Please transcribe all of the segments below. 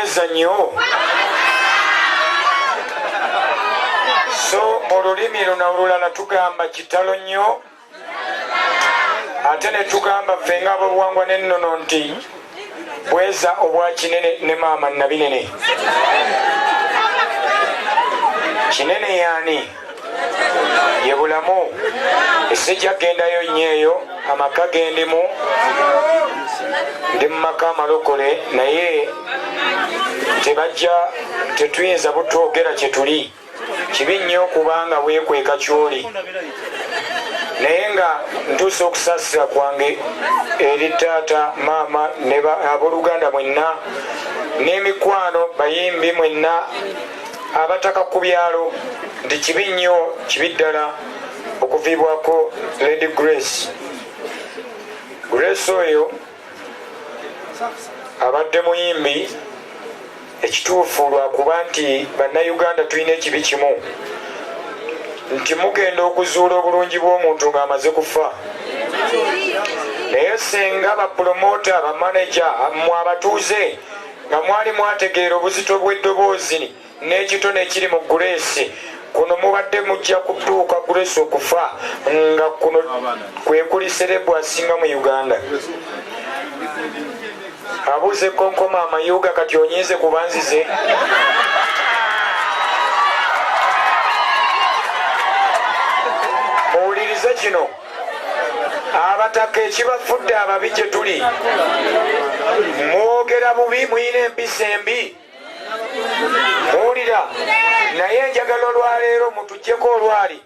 mubuuza nnyo so mu lulimi luno olulala tugamba kitalo nnyo ate ne tugamba ffe ng'abobuwangwa n'ennono nti bweza obwa kinene ne maama nabinene. Kinene yaani ye bulamu esijja gendayo nnyo eyo amaka gendimu ndi mu maka amalokole naye tebajja tetuyinza butwogera kye tuli kibi nnyo kubanga weekweka kyoli naye nga ntuusa okusaasira kwange eri taata maama ne abooluganda mwenna n'emikwano bayimbi mwenna abataka ku byalo nti kibi nnyo kibi ddala okuviibwako Lady Grace. Grace oyo abadde muyimbi ekituufu lwakuba nti bannayuganda tulina ekibi kimu nti mugenda okuzuula obulungi bw'omuntu ng'amaze kufa naye senga bapromota bamaneja mmwe abatuuze nga mwali mwategeera obuzito bw'eddoboozi n'ekitone ekiri mu Grace kuno mubadde mujja kutuuka Grace okufa nga kuno kwe kuli serebu asinga mu Uganda. Abuuze konkoma amayuga kati onyiize kubanzize muwulirize kino abataka ekibafudde ababi gye tuli mwogera bubi muyina empisa embi muwulira naye enjagala olwaleero mutuggyeko olwali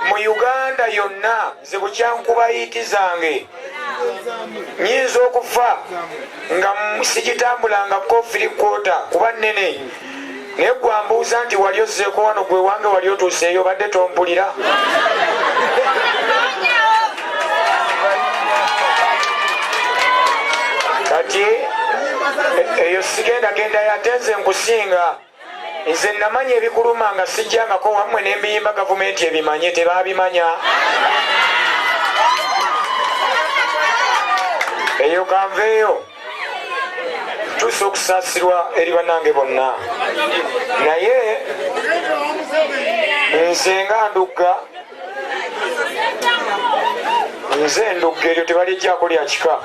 mu Uganda yonna nze bukyankuba yiiti zange nyinza okufa nga sigitambulangako firikwota kuba nnene naye gwambuuza nti wali ozzeeko wano gwe wange wali otuuseeyo badde tompulira kati eyo sigendagenda yate nze nkusinga nze namanya ebikuluma nga sijjangako wammwe n'embiyimba gavumenti ebimanye tebabimanya eyo kanveeyo tuusa okusaasirwa eri bannange bonna naye nze nga ndugga nze ndugga eryo tebalijjako lya kika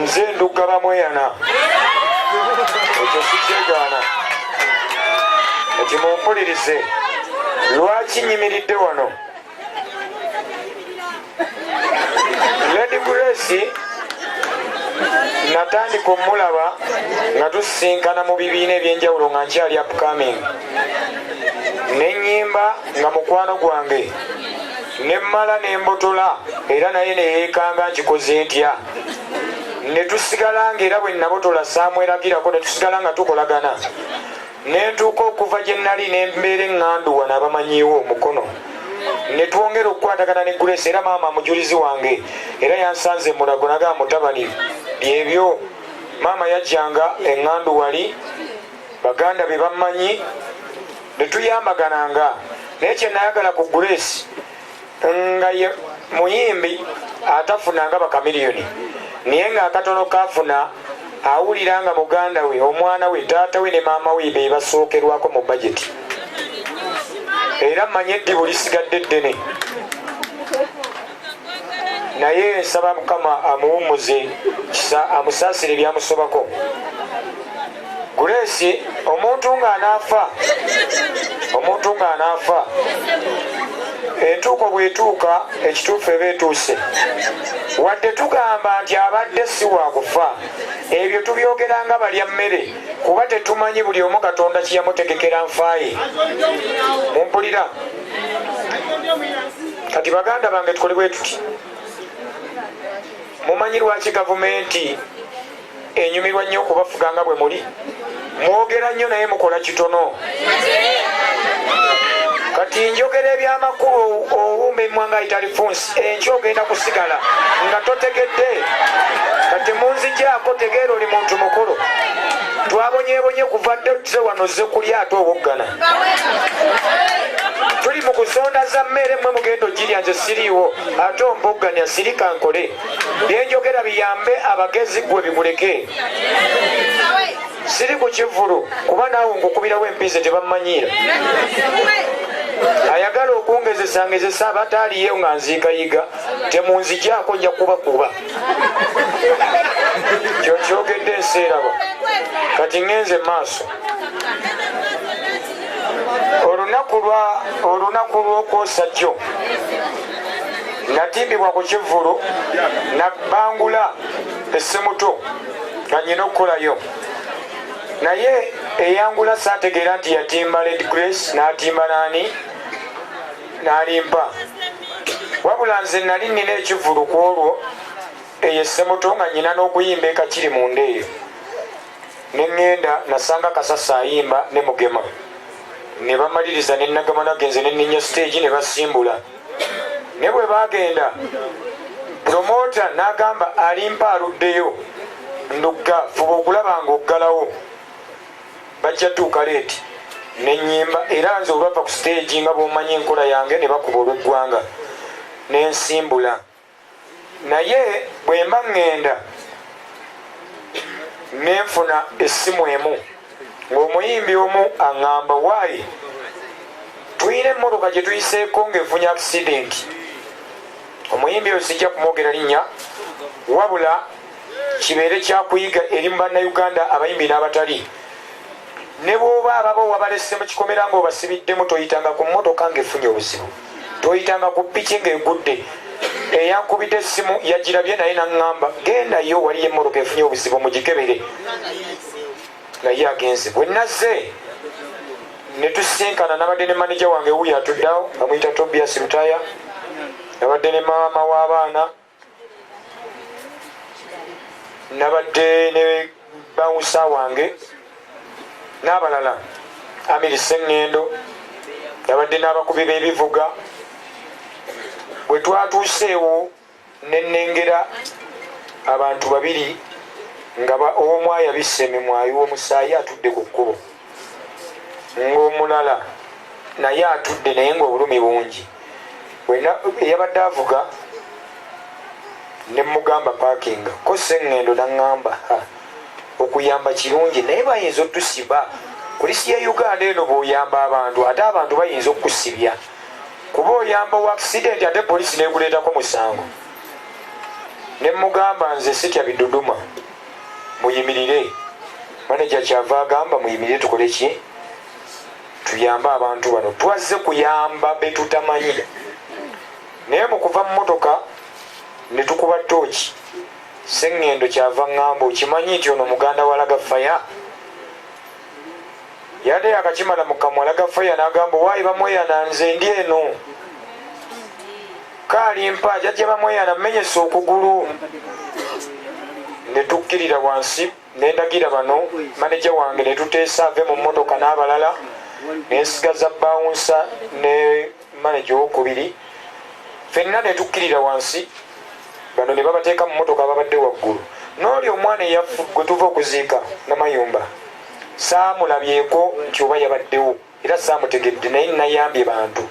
nze ndugga bamweyana ekyo sikyegaana eti mumpulirize lwaki nyimiridde wano Lady Grace natandika omulaba nga tusisinkana mu bibiina ebyenjawulo nga nkyali upcoming nenyimba nga mukwano gwange nemmala nembotola era naye neyeekanga nkikoze ntya netusigala ngaera bwe nabotola saamweragirako netusigala nga tukolagana nentuuka okuva gye nali nembeera eŋŋanduwa n'abamanyiiwo omukono netwongera okukwatagana ne Grace era maama mujulizi wange era yansanze mulago naga mutabani byebyo maama yajjanga eŋŋandu wali baganda be bamanyi netuyambagananga naye kye nayagala ku Grace nga ye muyimbi atafunanga bakamiliyoni naye nga akatono kafuna awulira nga muganda we omwana we taata we ne maama we be basookerwako mu bajeti era manye eddibu lisigadde ddene naye nsaba Mukama amuwumuze amusaasire ebyamusobako. Grace omuntu ng'anaafa entuuko bw'etuuka ekituufu eba etuuse wadde tugamba nti abadde si waakufa ebyo tubyogeranga balya mmere kuba tetumanyi buli omu Katonda kiyamutegekera nfaaye mumpulira kati baganda bange tukole bwe tuti mumanyi lwaki gavumenti enyumirwa nnyo okubafuga nga bwe muli mwogera nnyo naye mukola kitono kati njogera ebyamakulu owumba emmwanga italifunsi enkyo ogenda kusigala nga totegedde kati munzigyako tegeera oli muntu mukulu twabonyebonye kuva dde tuze wano ze kulya ate owoggana tuli mu kusonda muguza mmere mmwe mugendo girya nze siriiwo ate ombogganya sirika nkole byenjogera biyambe abagezi gwe biguleke siri ku kivulu kuba naawe nkukubirawo empize tebammanyiira ayagala okungezesangezesa abataaliyo nga nziikayiga temunzijako nja kubakuba kyokyogedde enseeraba kati ŋŋenze maaso olunaku lw'okwosa jjo natimbibwa ku kivulu nabbangula essimuto nga nyina okukolayo naye eyangula saategeera nti yatimba Red Grace n'atimba naani n'alimpa wabula nze nali nina ekivulu ku olwo eyo essemuto nga nyina n'okuyimba ekakiri munda eyo neŋŋenda nasanga Kasasa ayimba ne Mugema ne bamaliriza ne Nagama nagenze ne nninya stage ne basimbula ne bwe bagenda promota n'agamba alimpa aluddeyo ndugga fuba okulaba nga oggalawo bajja tuuka leeti nenyimba era nze olwava ku stage nga bwomanyi enkola yange ne bakuba olw'eggwanga nensimbula naye bwe mba ŋŋenda nenfuna essimu emu ng'omuyimbi omu aŋŋamba waayi tuyina emmotoka gye tuyiseeko ng'efunye akisidenti omuyimbi oyo sijja kumwogera linnya wabula kibeere kyakuyiga eri mu bannayuganda abayimbi n'abatali ne bw'oba ababo wabalese mu kikomera ng'obasibiddemu toyitanga ku mmotoka ng'efunye obuzibu toyitanga ku piki ng'egudde eyankubidde essimu yagirabye naye naŋŋamba gendayo waliyo emmotoka efunye obuzibu mugikebere naye agenze bwe nazze ne tusinkana nabadde ne maneja wange wuyo atuddawo bamuyita Tobias Lutaya nabadde ne maama w'abaana nabadde ne bawusa wange n'abalala Amiri Sengendo nabadde n'abakubi b'ebivuga bwe twatuuseewo ne nnengera abantu babiri nga omu ayabisse emimwayi w'omusaayi atudde ku kkubo ng'omulala naye atudde naye ng'obulumi bungi eyabadde avuga ne mugamba paakinga ko Sengendo naŋŋamba okuyamba kirungi naye bayinza otusiba polisi ya Uganda eno bw'oyamba abantu ate abantu bayinza okukusibya kuba oyamba wa accident ate polisi neekuleetako musango ne mugamba nze sitya biduduma muyimirire maneja kyava agamba muyimirire tukole ki tuyambe abantu bano twazze kuyamba betutamanyi naye mukuva mu motoka ne tukuba tooki Sengendo kyava ŋŋamba okimanyi nti ono muganda wa Lagafaya yadde yakakimala mukamwa Lagafaya n'agamba waayi bamweyana nze ndi eno kaalimpa jajja bamweyana mmenyesa okugulu ne tukkirira wansi nendagira bano maneja wange ne tuteesa ave mu mmotoka n'abalala nensigaza bawunsa ne maneja owokubiri ffenna ne tukkirira wansi bano ne babateeka mu mmotoka babadde waggulu n'oli omwana eyaffe gwe tuva okuziika Namayumba saamulabyeko nti oba yabaddewo era saamutegedde naye nayambye bantu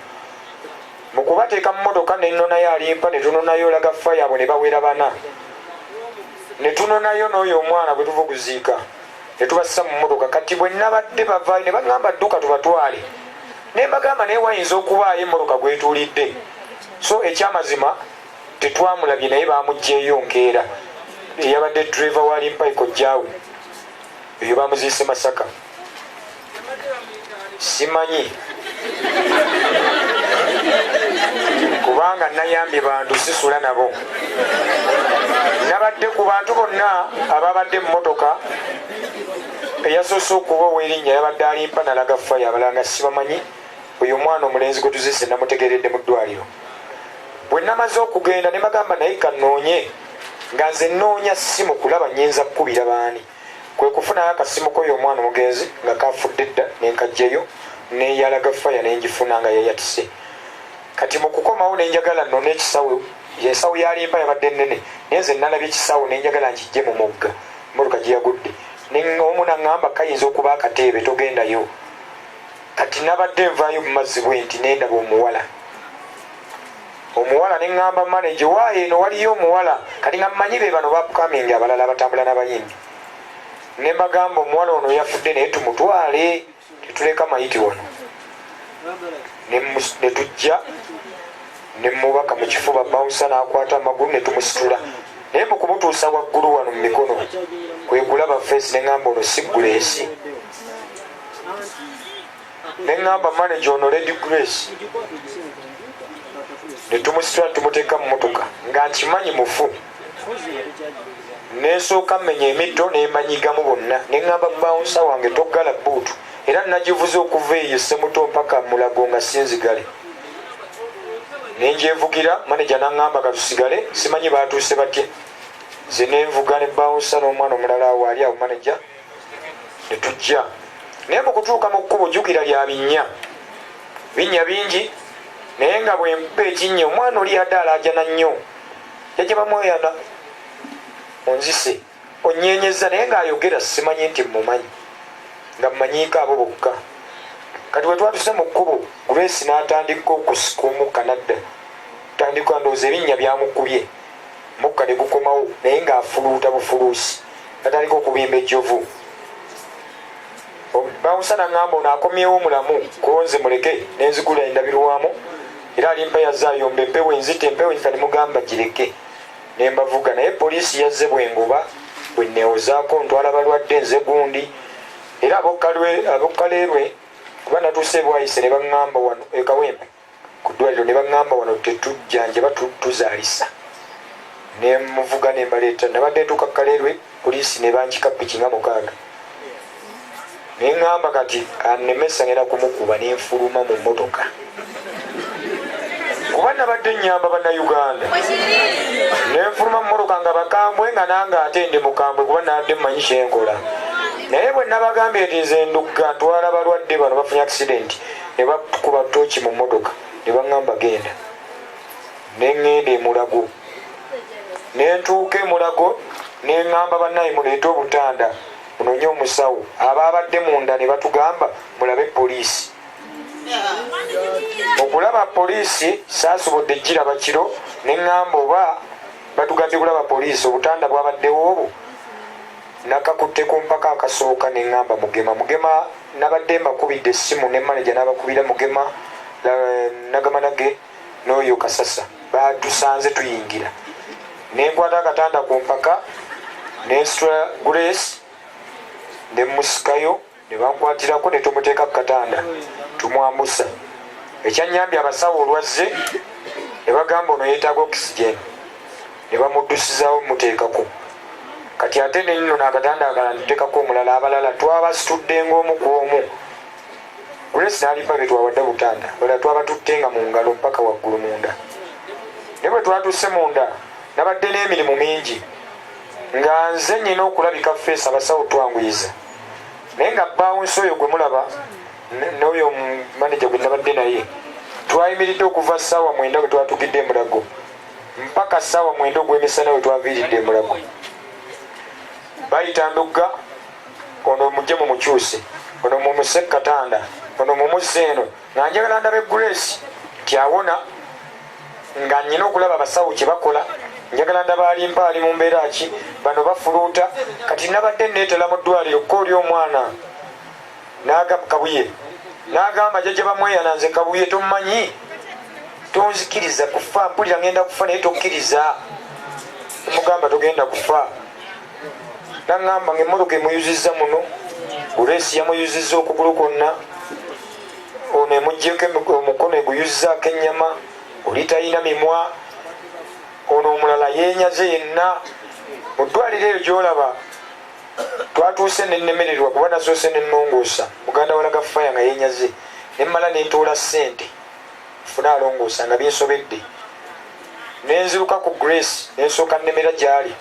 mu kubateeka mu mmotoka ne nnonayo alimpa ne tunonayo Lagafaya abo ne bawera bana ne tunonayo n'oyo omwana bwe tuva okuziika ne tubassa mu mmotoka kati bwe nabadde bavaayo ne baŋŋamba dduka tubatwale ne mbagamba naye wayinza okubaayo emmotoka gwetuulidde so ekyamazima tetwamulabye naye bamuggyeeyo nkeera eyabadde driver walimpa ekojjaawe eyo bamuziise Masaka simanyi kubanga nayambye bantu sisula nabo nabadde ku bantu bonna ababadde mu motoka eyasoose okuba ow'erinnya yabadde alimpa na Lagafaya abalala nga sibamanyi oyo omwana omulenzi gwe tuziise namutegeredde mu ddwaliro bwe namaze okugenda ne bagamba naye kanoonye nga nze nnoonya ssimu kulaba nnyinza kkubira baani kwe kufunayo akasimu koyo omwana omugenzi nga kafudde dda nenkajjayo neya Lagafaya nenjifuna nga yayatise kati mu kukomawo nenjagala nnona ekisawo ensawo yalimpa yabadde nnene naye nze nalabye ekisawo nenjagala nkijje mu mugga mmotoka gye yagudde omu naŋŋamba kayinza okuba akateebe togendayo kati nabadde nvaayo mu mazzi bwe nti nendaba omuwala omuwala ne ŋŋamba manager waayo eno waliyo omuwala kati nga mmanyi be bano bapukamingi abalala abatambula n'abayimbi ne mbagamba omuwala ono yafudde naye tumutwale tetuleka mayiti wano ne tujja ne mubaka mu kifuba bawusa n'akwata amagulu ne tumusitula naye mu kumutuusa waggulu wano mu mikono kwegulaba feesi ne ŋŋamba ono si Grace ne ŋŋamba manager ono Lady Grace ne tumusitula tumuteeka mu motoka nga nkimanyi mufu nesooka mmenya emitto nembanyigamu bonna ne ŋŋamba bawusa wange toggala buutu era nagivuze okuva eyo Ssemuto mpaka Mulago nga sinzigale nenjevugira manager naŋŋamba katusigale simanyi batuuse batye ze nenvuga ne bawusa n'omwana omulala awo ali awo manager ne tujja naye mu kutuuka mu kkubo jjukira lya binnya bingi naye nga bwempa ekinnya omwana oli adaala ajana nnyo jajja bamweyana onzise onnyenyeza naye ng'ayogera simanyi nti mmumanyi nga mmanyiiko abo bokka kati bwe twatuse mu kkubo Grace n'atandika okusika omukka nadda tandika ndowooza ebinnya byamukubye mukka ne gukomawo naye ng'afuluuta bufuluusi natandika okubimba ejjovu bawusa naŋŋamba ono akomyewo mulamu konze muleke nenzigula endabirwamu era alimpa yazaayo mbepewo enzita empewo enzita nemugamba gireke nembavuga naye poliisi yazze bwengoba bweneozaako ntwala balwadde nze gundi era abokaleerwe kuba natuuse bwayise ne baŋŋamba wano ekawempe ku ddwaliro ne baŋŋamba wano tetujjanjaba tuzaalisa nemuvuga nembaleeta nabadde ntuuka kaleerwe poliisi ne bankika piki nga 6 neŋŋamba kati anemesa ngenda kumukuba nenfuluma mu mmotoka kuba nabadde nnyamba bannayuganda nenfuluma mu mmotoka nga bakambwe nga nange ate ndi mukambwe kuba nabadde mmanyi kyenkola naye bwe nabagambye eti nze ndugga ntwala balwadde bano bafunye accident ne bakuba tooki mu mmotoka ne baŋŋamba genda neŋŋenda e Mulago nentuuka e Mulago neŋŋamba bannaye muleete obutanda munonye omusawo ababadde munda ne batugamba mulabe poliisi okulaba poliisi saasobodde giraba kiro neŋŋamba oba batugambye kulaba poliisi obutanda bwabaddewo obwo nakakutte ku mpaka akasooka neŋŋamba mugema nabadde mbakubidde essimu ne manager n'abakubira mugema nagamanage n'oyo Kasasa batusanze tuyingira nenkwata akatanda ku mpaka nensitula Grace nemusikayo ne bankwatirako ne tumuteeka ku katanda tumwambusa ekyanyambye abasawo olwazze ne bagamba ono yeetaaga oxygen ne bamuddusizawo muteekako kati ate nenno n'akatanda akala ntuteekako omulala abalala twabasitudde ng'omu ku omu Grace n'alimpa be twawadde butanda balala twabatuttenga mu ngalo mpaka waggulu munda ne bwe twatuuse munda nabadde n'emirimu mingi nga nze nnyina okulabika feesi abasawo twanguyiza naye nga bawunsi oyo gwe mulaba n'oyo manager gwe nabadde naye twayimiridde okuva ssaawa 9 bwe twatugidde e Mulago mpaka ssaawa 9 ogw'emisana bwe twaviiridde e Mulago bayita ndugga ono mujje mumukyuse ono mumuse katanda ono mumuzze eno nga njagala ndabe Grace tyawona nga nnyina okulaba abasawo kye bakola njagala ndaba alimpa ali mu mbeera ki bano bafuluuta kati nabadde neetala mu ddwaliro ko oli omwana kabuye n'agamba jjajja bamweyana nze kabuye tomumanyi tonzikiriza kufa mpulira ngenda kufa naye tokkiriza mugamba togenda kufa naŋŋamba ng'emmotoka emuyuzizza muno Grace yamuyuzizza okugulu kwonna ono emugyeko omukono eguyuzzaako ennyama oli talina mimwa ono omulala yeenyaze yenna mu ddwaliro eyo gy'olaba twatuuse nennemererwa kuba nasoose nennongoosa muganda walaga faya nga yeenyaze nemmala nentoola ssente funa alongoosa nga binsobedde nenziruka ku Grace nensooka nnemera gy'ali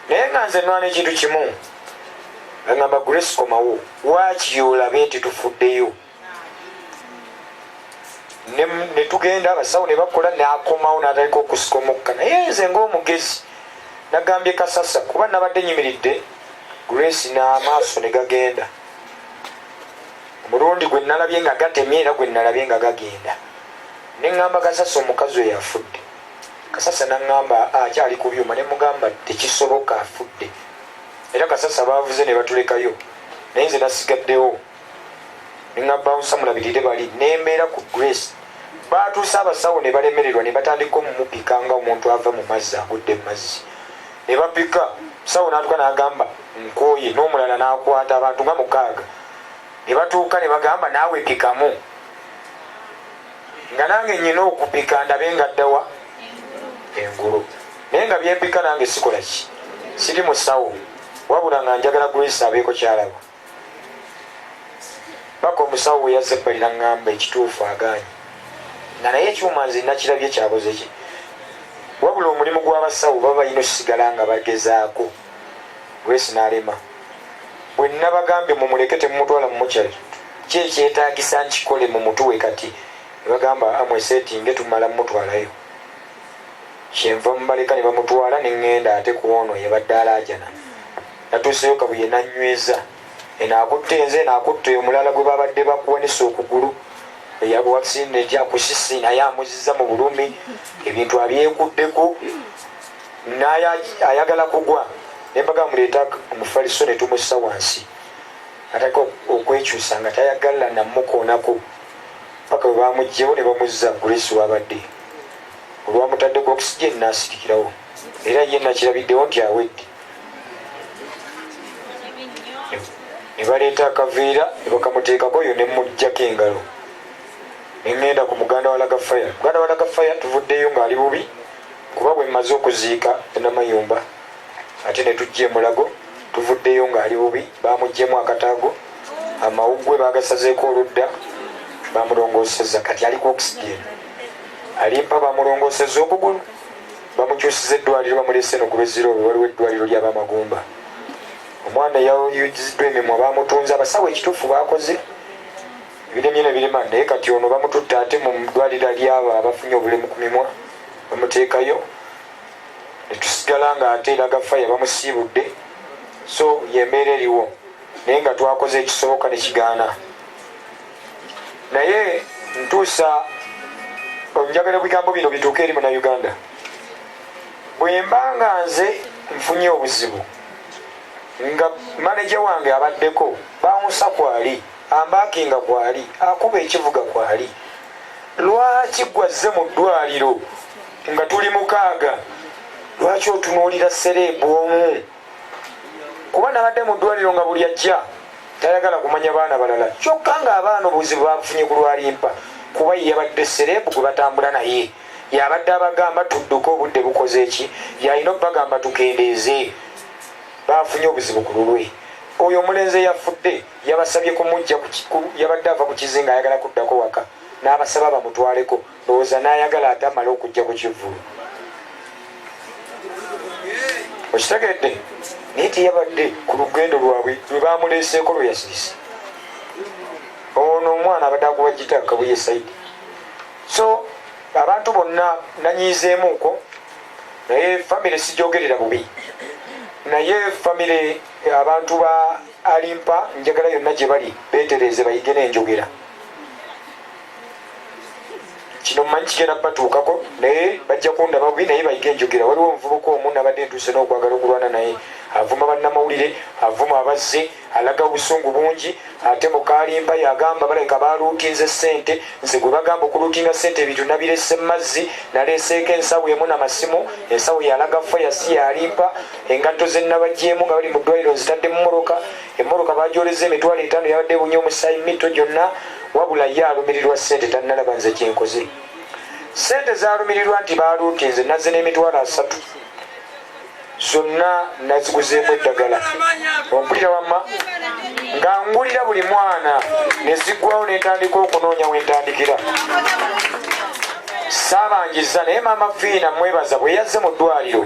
naye nga nze nwana ekintu kimu ngamba Grace komawo waaki olabe nti tufuddeyo ne tugenda abasawo ne bakola n'akomawo n'atalika okusika omukka naye nze ng'omugezi nagambye Kasasa kuba nabadde nyimiridde Grace n'amaaso ne gagenda omulundi gwe nalabye nga gatemye era gwe nalabye nga gagenda neŋŋamba Kasasa omukazi oyo afudde. Kasasa naŋŋamba akyali ku byuma, ne mugamba tekisoboka, afudde. Era Kasasa baavuze ne batulekayo, naye nze nasigaddewo. Neŋŋamba nsamulabirire bali nembeera ku Grace. Baatuuse abasawo ne balemererwa ne batandika omumupika nga omuntu ava mu mazzi agudde mu mazzi. Ne bapika, sawo n'atuuka n'agamba nkooye, n'omulala n'akwata abantu nga 6. Ne batuuka ne bagamba naawe pikamu. Nga nange nnyina okupika ndabe nga ddawa engulu. Naye nga byempika nange sikola ki? Siri musawo, wabula nga njagala Grace abeeko kyalaba. Paka omusawo we yazze ebbali naŋŋamba ekituufu agaanye. Nga naye ekyuma nze nakirabye kyakoze ki? Wabula omulimu gw'abasawo baba balina osigala nga bagezaako. Grace n'alema. Bwe nnabagambye mumuleke temumutwala mu mokyari, ki ekyetaagisa nkikole mu mutuwe kati? Ne bagamba amweseetinge tumala mumutwalayo. Kyenva mubaleka ne bamutwala ne ŋŋenda ate ku ono yabadde alaajana. Natuuseyo kabuye nanyweza. Enaakutte nze naakutte omulala gwe babadde bakuwanisa okugulu. Eyabuwakisine gyakusisi naye amuzizza mu bulumi. Ebintu abyekuddeko. Ayagala kugwa. Ne mbaga muleeta omufaliso ne tumussa wansi. Ataka okwekyusa nga tayagala namukoonako. Paka bwe bamugjewo ne bamuzza Grace wabadde. Olwamutaddeko oxygen n'asirikirawo. Era ye nakirabiddewo nti awedde. Ne baleeta akaveera ne bakamuteekako oyo ne muggyako engalo. Ne ŋŋenda ku muganda wa Lagafaya. Muganda wa Lagafaya tuvuddeyo ng'ali bubi kuba bwe mmaze okuziika Namayumba. Ate ne tujja e Mulago tuvuddeyo ng'ali bubi, bamuggyemu akataago, amawuggwe baagasazeeko oludda, bamulongoosezza kati ali ku oxygen. Alimpa bamulongoosezza okugulu, bamukyusiza eddwaliro bamuleese no ku Lweziro waliwo eddwaliro ly'Abamagumba. Omwana yayuziddwa emimwa bamutunza, abasawo ekituufu baakoze ebiremye ne birema, naye kati ono bamututte ate mu ddwaliro ly'abo abafunye obulemu ku mimwa bamuteekayo. Ne tusigala nga ate Lagafaya bamusiibudde. So yembeera eriwo naye nga twakoze ekisoboka ne kigaana. Naye ntuusa njagala ebigambo bino bituuke eri Munnayuganda. Bwe mba nga nze nfunye obuzibu nga maneja wange abaddeko, bawunsa kwali, ambaakinga kwali, akuba ekivuga kwali, lwaki gwazze mu ddwaliro nga tuli 6? Lwaki otunuulira sereebu omu? Kuba nabadde mu ddwaliro nga buli ajja tayagala kumanya baana balala, kyokka ng'abaana obuzibu babufunye ku lwalimpa kuba ye yabadde sereebu gwe batambula naye. Yabadde abagamba tudduke obudde bukoze eki, yalina okubagamba tukendeeze. Bafunye obuzibu ku lulwe. Oyo omulenzi yafudde yabasabye kumujja yabadde ava ku kizinga ayagala kuddako waka, n'abasaba bamutwaleko. Ndowooza n'ayagala ate amale okujja ku kivulu. Okitegedde? Naye teyabadde ku lugendo lwabwe lwe bamuleeseeko lwe yasirise. Ono omwana abadde akuba gita Kabuye Saidi. So abantu bonna nanyiizeemuuko, naye famire sijoogerera bubi. Naye famire abantu ba Alimpa njagala yonna gye bali beetereze bayige n'enjogera. Kino mmanyi kigenda batuukako naye bajja kundaba bubi naye bayige enjogera. Waliwo omuvubuka omu nabadde ntuuse n'okwagala okulwana naye, avuma bannamawulire, avuma abazze, alaga obusungu bungi. Ate mu Kalimpa yagamba baleka baluutinze ssente, nze gwe bagamba okuluutinga ssente ebintu nabirese mazzi, naleeseeko ensawo emu n'amasimu. Ensawo yalaga Faya si yalimpa, engatto ze nabaggyemu nga bali mu ddwaliro nzitadde mu mmoloka. Emmoloka bagyoleza emitwalo 5 yabadde bunye omusaayi mito gyonna, wabula ye alumirirwa ssente tannalaba nze kyenkoze. Ssente zaalumirirwa nti baluutinze nazze n'emitwalo 3 zonna naziguzeemu eddagala. Ompulira wamma nga ngulira buli mwana ne ziggwawo n'entandika okunoonya wentandikira. Saabangiza naye maama Fiina mwebaza bwe yazze mu ddwaliro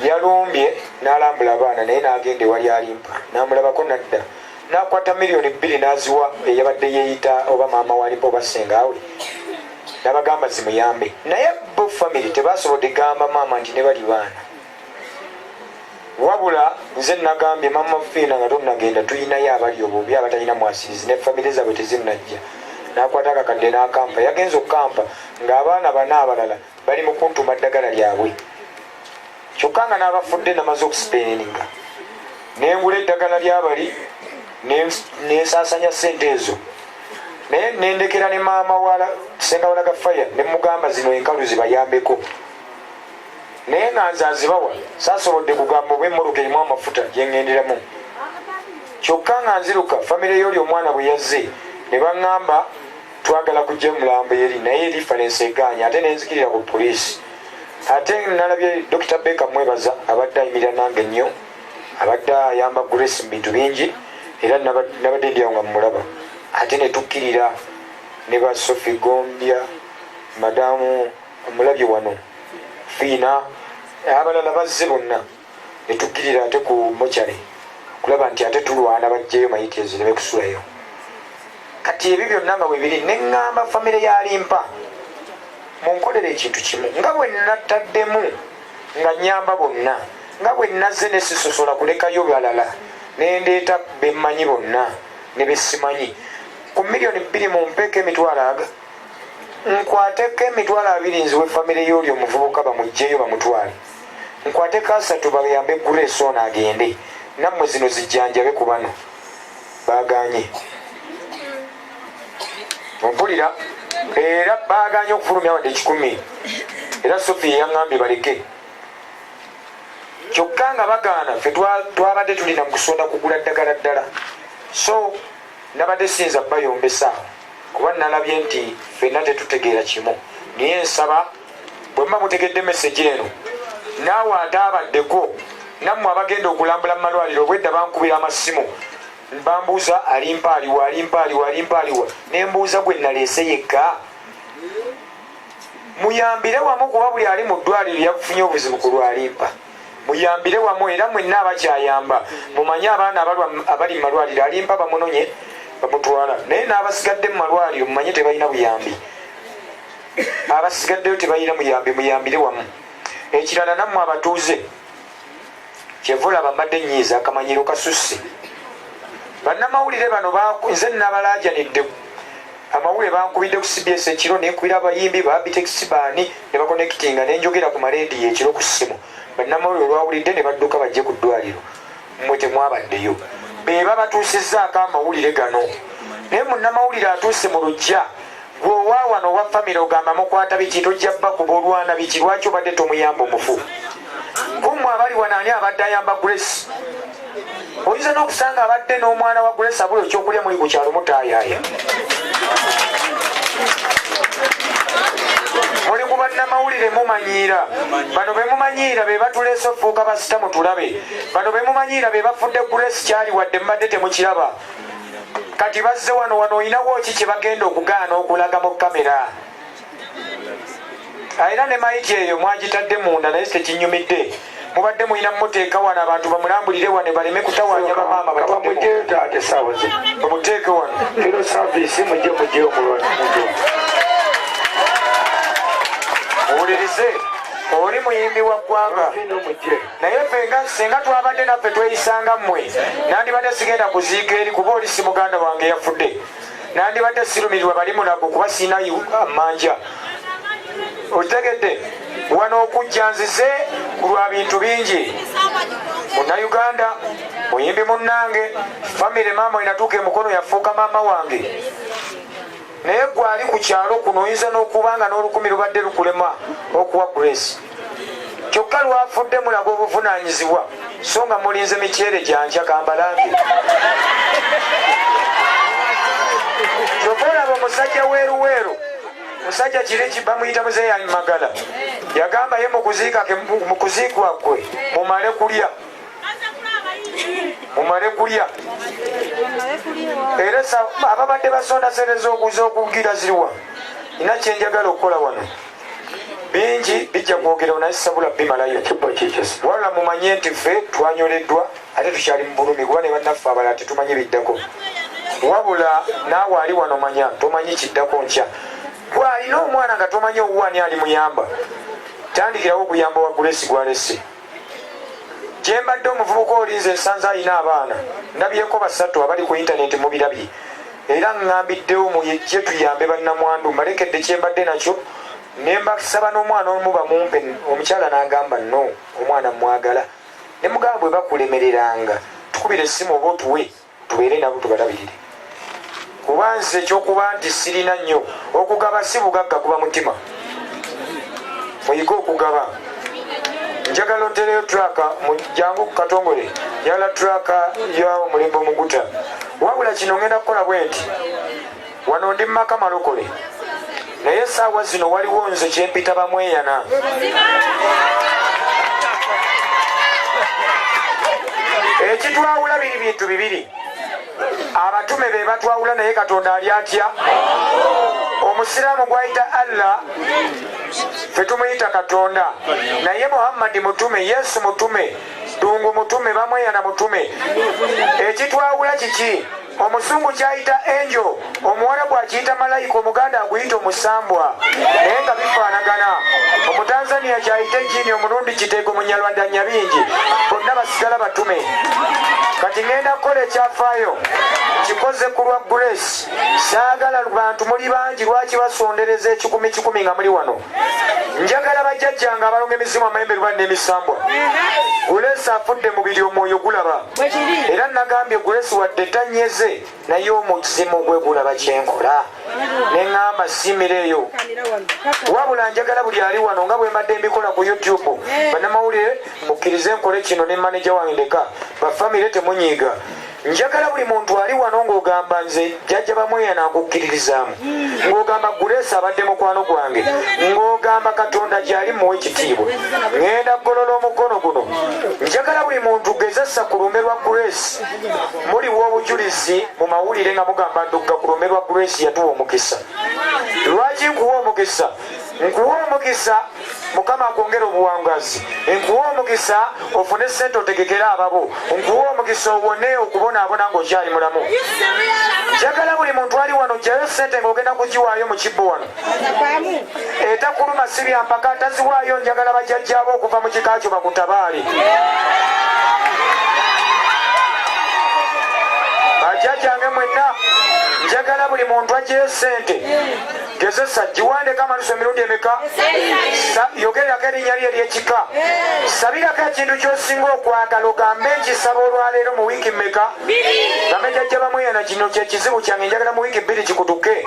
yalumbye n'alambula abaana naye n'agenda ewali Alimpa n'amulabako nadda, n'akwata $2 million n'aziwa eyabadde yeeyita oba maama wa Alimpa oba ssengawe, n'abagamba zimuyambe. Naye bo famire tebasobodde gamba maama nti ne bali baana. Wabula nze nagambye maama Fiina nga tonnagenda, tuyinayo abali obubi abatalina mwasirizi ne famire zaabwe tezinnajja. nakwata akakadde n'akampa. Yagenza okukampa ng'abaana bana abalala bali mu kuntuma ddagala lyabwe, kyokka nga n'abafudde namaze okusipeeninga. Nengula eddagala lyabali nensaasanya sente ezo, naye nendekera ne maama wala Senga Walaga Fire ne mugamba zino enkalu zibayambeko, naye nga nze azibawa saasobodde kugamba oba emmoloka erimu amafuta gyengenderamu. Kyokka nga nziruka famire y'oli omwana bwe yazze ne baŋŋamba twagala kujja mulambo eri, naye reference egaanya, ate nenzikirira ku poliisi. Ate nalabye Dr. Beka mwebaza abadde ayimirira nange nnyo, abadde ayamba Grace mu bintu bingi, era nabadde ndyawo nga mmulaba. Ate ne tukkirira ne ba Sophie Gombya, madamu omulabye wano Fiina, abalala bazze bonna ne tukkirira ate ku mochare kulaba nti ate tulwana bajjeyo mayitezi ne bekusulayo. Kati ebyo byonna nga bwe biri ne ŋŋamba famire ya Limpa munkolere ekintu kimu, nga bwe nataddemu nga nnyamba bonna, nga bwe nazze ne sisosola kulekayo balala ne ndeeta bemmanyi bonna ne besimanyi ku miliyoni 2 mumpeeko emitwalo aga, nkwateko emitwalo 2 nziwe famire y'oli omuvubuka bamugjeyo bamutwale, nkwateko 3 bayambe Grace ono agende, nammwe zino zijjanjabe ku bano baganye. Ompulira era baganye okufulumya wadde 10, era Sophie yaŋŋambye baleke. Kyokka nga bagaana ffe twabadde tulina mu kusonda kugula ddagala ddala, so nabadde sinza bayombesa kuba nalabye nti ffenna tetutegeera kimu. Naye nsaba bwe mba mutegedde message eno, naawe ataabaddeko nammwe abagenda okulambula mu malwaliro obwedda bankubira amasimu bambuuza alimpa aliwa nembuuza gwe naleese yekka. Muyambire wamu kuba buli ali mu ddwaliro yakufunye obuzibu ku lwalimpa, muyambire wamu era mwenna abakyayamba mumanye abaana abali mu malwaliro Alimpa bamunonye bamutwala, naye n'abasigadde mu malwaliro mumanye tebalina buyambi, abasigaddeyo tebalina muyambi, muyambire wamu. Ekirala nammwe abatuuze kyevula bambadde nnyiiza akamanyiro kasusse. Bannamawulire bano nze nabalajanidde amawulire bankubidde ku CBS ekiro nenkubira abayimbi ba Bitex baani ne bakonekitinga nenjogera ku marediyo ekiro ku ssimu. Bannamawulire olwawulidde ne badduka bajje ku ddwaliro, mmwe temwabaddeyo. Beba batuusizzaako amawulire gano, naye munnamawulire atuuse mu lujja gweowawano owa famire ogamba mukwata biki tojja bakuba olwana biki, lwaki obadde tomuyamba omufu? Kummwe abali wanaani abadde ayamba Grace? Oyinza n'okusanga abadde n'omwana wa Grace abula ekyokulya muli ku kyalo mutaayaaya. Muli ku bannamawulire mumanyiira, bano be mumanyiira be batuleese ofuuka basitamu tulabe, bano be mumanyiira be bafudde Grace kyali wadde mbadde temukiraba. Kati bazze wano oyinawo ki kye bagenda okugaana okulaga mu kamera? Era ne mayiti eyo mwagitadde munda naye tekinyumidde, mubadde muyina muteeka wano abantu bamulambulire wano baleme kutawaanya bamaama bamuteeke wano kiro saavisi mujje omulwana. Owulirize, oli muyimbi wa ggwanga, naye ffe singa twabadde naffe tweyisanga mmwe nandibadde sigenda kuziika eri kuba oli si muganda wange yafudde, nandibadde sirumirirwa bali mulago kuba siina manja. Otegedde wano okujja nzize kulwa bintu bingi. Munnayuganda muyimbi munnange famire maama inatuuka emukono yafuuka maama wange, naye gwe ali ku kyalo kuno oyinza n'okubanga n'olukumi lubadde lukulema okuwa Grace. Kyokka lwafudde mulaga obuvunaanyizibwa so nga mulinze mikyere gyanja kambalange. Kyokka olaba omusajja weeruweeru, musajja kireki bamuyita Muzeeyi Magala, yagamba ye mu kuziikwa kwe mumale kulya era ababadde basondasereza okuza okugira ziriwa. Ina kyenjagala okukola wano bingi bijja kwogera naye sabula bimalayo wala mumanye nti ffe twanyoleddwa ate tukyali mu bulumi kuba ne bannaffe abalala tetumanyi biddako, wabula naawe ali wano manya tomanyi kiddako nkya. Gwalina omwana nga tomanyi owuwani ali muyamba, tandikirawo okuyamba wa Grace gwalese. Gyembadde omuvubuka olinze nsanze alina abaana, ndabyeko 3 abali ku intaneti mubirabye, era ŋŋambiddewo muyejje tuyambe bannamwandu mbalekedde kyembadde nakyo ne mbasaba n'omwana omu bamumpe. Omukyala n'agamba no, omwana mwagala. Ne mugamba bwe bakulemereranga tukubira essimu oba otuwe tubeere nabo tubalabirire. Kuba nze ekyokuba nti sirina nnyo okugaba si bugagga kuba mutima. Muyige okugaba. Njagala ontereyo traka jangu Katongole yala traka ya Omulembe Omuguta. Wabula kino ngenda kukola bwe nti wano ndi Maka Malokole naye essaawa zino waliwo nze kyempita bamweyana. Ekitwawula biri bintu bibiri. Abatume be batwawula naye Katonda ali atya. Omusiraamu gwayita Allah ffe tumuyita Katonda, naye Muhammadi mutume, Yesu mutume, Dungu mutume, bamweyana mutume. Ekitwawula kiki? Omusungu kyayita angel, Omuwarabu akiyita malayika, Omuganda aguyita omusambwa naye nga bifaanagana. Omutanzania kyayita ejjini, Omurundi kiteeko, Munyarwanda Nyabingi, bonna basigala batume. Kati ngenda kukola ekyafaayo kikoze ku lwa Grace. Saagala bantu muli bangi lwaki basondereza ekikumi nga muli wano. Njagala bajjajjanga abalonga emizimu amayembe luba n'emisambwa. Grace afudde mubiri omwoyo gulaba. Era nagambye Grace wadde tanyeze naye omuzimu gwe gulaba kyenkola. Ne ŋŋamba simireeyo. Wabula njagala buli ali wano nga bwe mbadde mbikola ku YouTube. Bannamawulire mukkirize nkole kino ne manager wange ndeka. Bafamire temunyiiga. Njagala buli muntu ali wano ng'ogamba nze jjajja bamweyana akukkiririzaamu, ng'ogamba Grace abadde mukwano gwange, ng'ogamba Katonda gy'ali muwe ekitiibwa. Ngenda kugolola omukono guno. Njagala buli muntu gezesa ku lume lwa Grace. Muliwo obujulizi mu mawulire nga mugamba ndugga ku lume lwa Grace yatuwa omukisa. Lwaki nkuwa omukisa? Nkuwa omukisa Mukama akwongera obuwangazi. Nkuwa omukisa ofune ssente otegekere ababo. Nkuwa omukisa owone okubonaabona ng'okyali mulamu. Njagala buli muntu ali wano gyayo ssente ng'ogenda kugiwaayo mu kibbo wano. Etakuluma si bya mpaka ataziwaayo. Njagala bajjajjaabo okuva mu kika kyo bakutabaali. Bajjajjange mwenna njagala buli muntu aggyeyo ssente. Gezesa giwandeka amaluso emirundi emeka. Yogererako erinnya lye ery'ekika. Sabirako ekintu ky'osinga okwagala ogambe nkisaba olwaleero mu wiiki mmeka. Gambe jjajja bamweyana kino kye kizibu kyange njagala mu wiiki 2 kikutuke.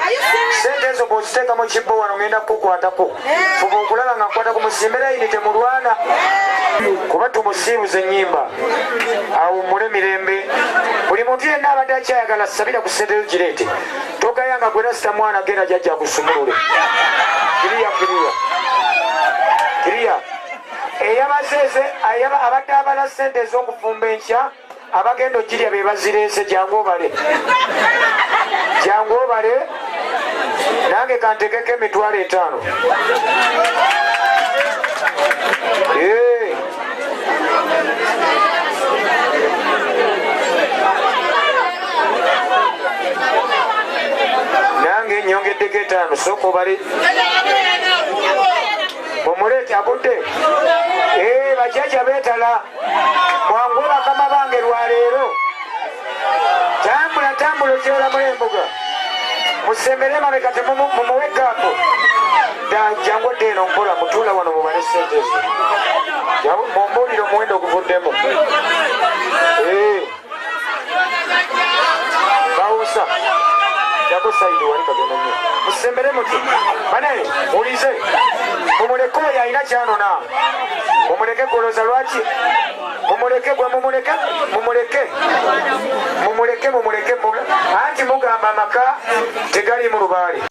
Ssente ezo bw'oziteeka mu kibbo wano ngenda kukukwatako. Fuba okulaba nga nkwata ku musimbera yini temulwana. Kuba tumusiibuze ennyimba awummule mirembe. Buli muntu yenna abadde akyayagala sabira ku ssente yo gireete. Togayanga gwe rasita mwana genda jjajja akusumulule. Kiriya eyabazeeze abadde abala ssente ez'okufumba enkya abagenda ogirya be bazireese. Jangu obale nange kantegeko emitwalo 5. Nange nyongeddeko 5 sooka obale mumuleete agudde. Bajjajja beetala mwangu bakama bange lwaleero. Tambula okyolamula embuga musembere mabega temumuweggaako. Jangu odde eno nkola mutuula wano mubale ssente ezo mumbuulire omuwendo oguvuddemu. Bawusa yakusaidi wali katono nnyo musembere muti banaye mulize mumuleke oyo alina kyanona. Mumuleke goloza lwaki mumuleke gwe mumuleke anti mugamba amaka tegali mu lubaale.